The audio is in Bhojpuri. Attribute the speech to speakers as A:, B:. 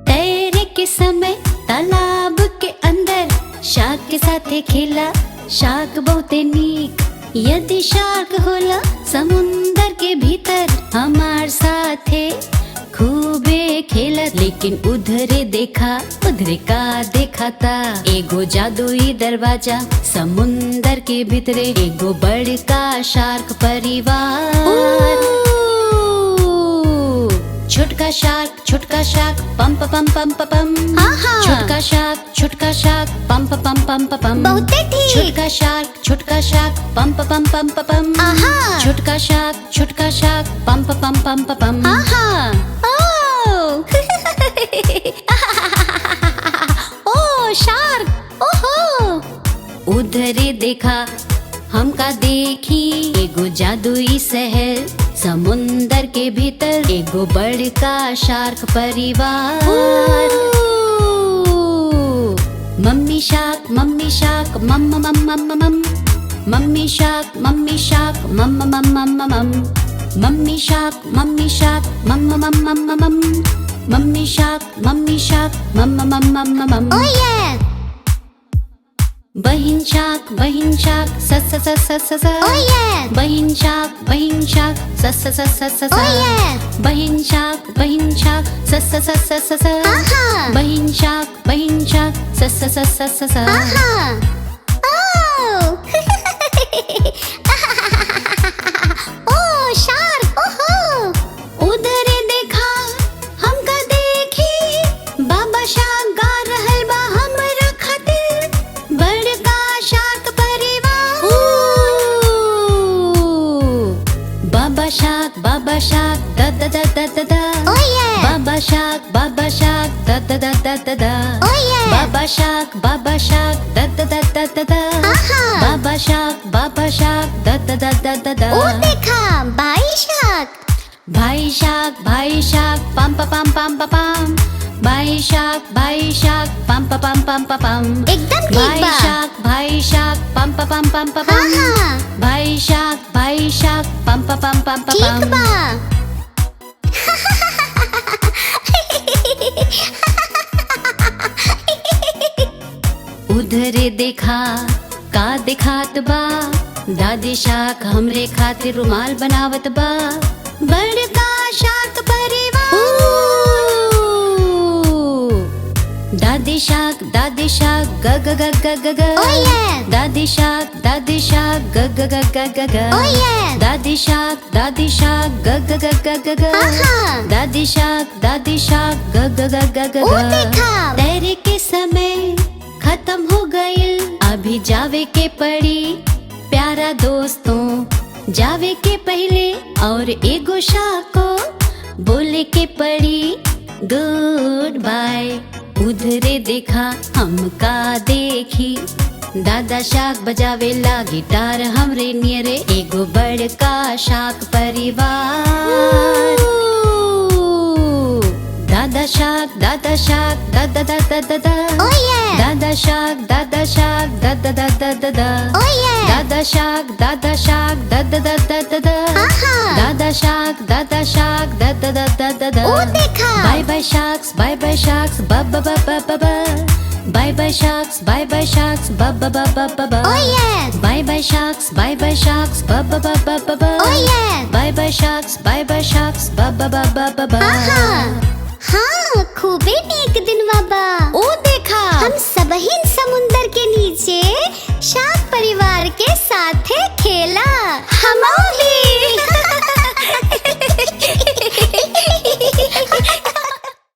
A: तैरे के समय तालाब के अंदर शार्क के साथे खेला। शार्क बहुते नीक यदि शार्क होला समुंदर के भीतर हमार साथे खूबे खेलत। लेकिन उधरे देखा, उधरे का देखा था एगो जादुई दरवाजा समुंदर के भीतरे एगो बड़का शार्क परिवार। छोटका शार्क पम पम पम पम। छोटका शार्क पम पम पम पम।
B: बहुते ठीक।
A: छोटका शार्क पम पम पम पम। छोटका शार्क पम पम पम पम।
B: ओ शार्क, ओहो।
A: उधरे देखा हमका देखी एगो जादुई शहर समुंदर के भीतर एगो बड़का शार्क परिवार। मम्मी शार्क मम मम मम मम। मम्मी शार्क मम मम मम। मम्मी शार्क मम मम मम मम। मम्मी शार्क मम मम मम।
B: Oh yeah!
A: बहिन शार्क स स स स स।
B: Oh yeah!
A: बहिन शार्क स स स स स।
B: Oh yeah!
A: बहिन शार्क स स स स स स। बहिन शार्क स स स स स स।
B: ओ शार्क, ओहो।
A: उधरे देखा हमका देखी बाबा शार्क गा रहल बा हमरा खातिर बड़का शार्क परिवार। बाबा शार्क दा दा दा दा दा दा।
B: Oh yeah!
A: बाबा शार्क दा दा दा दा दा दा।
B: Oh yeah!
A: बाबा शार्क दा दा दा दा दा दा। बाबा शार्क दा दा दा दा दा दा।
B: ओ देखा भाई शार्क।
A: भाई शार्क पम पम पम पम। भाई शार्क पम पम पम पम।
B: एकदम ठीक बा।
A: भाई शार्क पम पम पम पम। भाई शार्क पम पम पम
B: ठीक
A: पम।
B: बा।
A: उधरे देखा का दिखात बा दादी शार्क हमरे खातिर रुमाल बनावत बा बड़का शार्क परिवार। दादी शार्क ग ग ग ग ग ग।
B: Oh yeah!
A: दादी शार्क ग ग ग ग ग ग।
B: Oh yeah!
A: दादी शार्क ग ग ग ग ग ग। दादी शार्क ग ग ग ग ग
B: ओ
A: ग।
B: देखा।
A: तैरे के समय खत्म हो गइल अभी जावे के पड़ी प्यारा दोस्तों जावे के पहले और एगो शार्क को बोले के पड़ी गुड बाय। उधरे देखा हमका देखी दादा शार्क बजावेला गिटार हमरे नियरे एगो बड़का शार्क परिवार। दादा शार्क दा दा दा दा दा दा।
B: Oh yeah!
A: दादा शार्क दा दा दा दा दा दा।
B: Oh yeah!
A: दादा शार्क दा दा दा दा दा दा। दादा शार्क दा दा दा दा दा।
B: ओ देखा।
A: बाय बाय शार्क्स बा बा बा बा बा बा। बाय बाय शार्क्स बा बा बा बा बा बा।
B: Oh yeah!
A: बाय बाय शार्क्स बा बा बा बा बा बा।
B: Oh yeah!
A: बाय बाय शार्क्स बा बा बा बा बा बा।
B: हाँ, खूबे नीक दिन बाबा।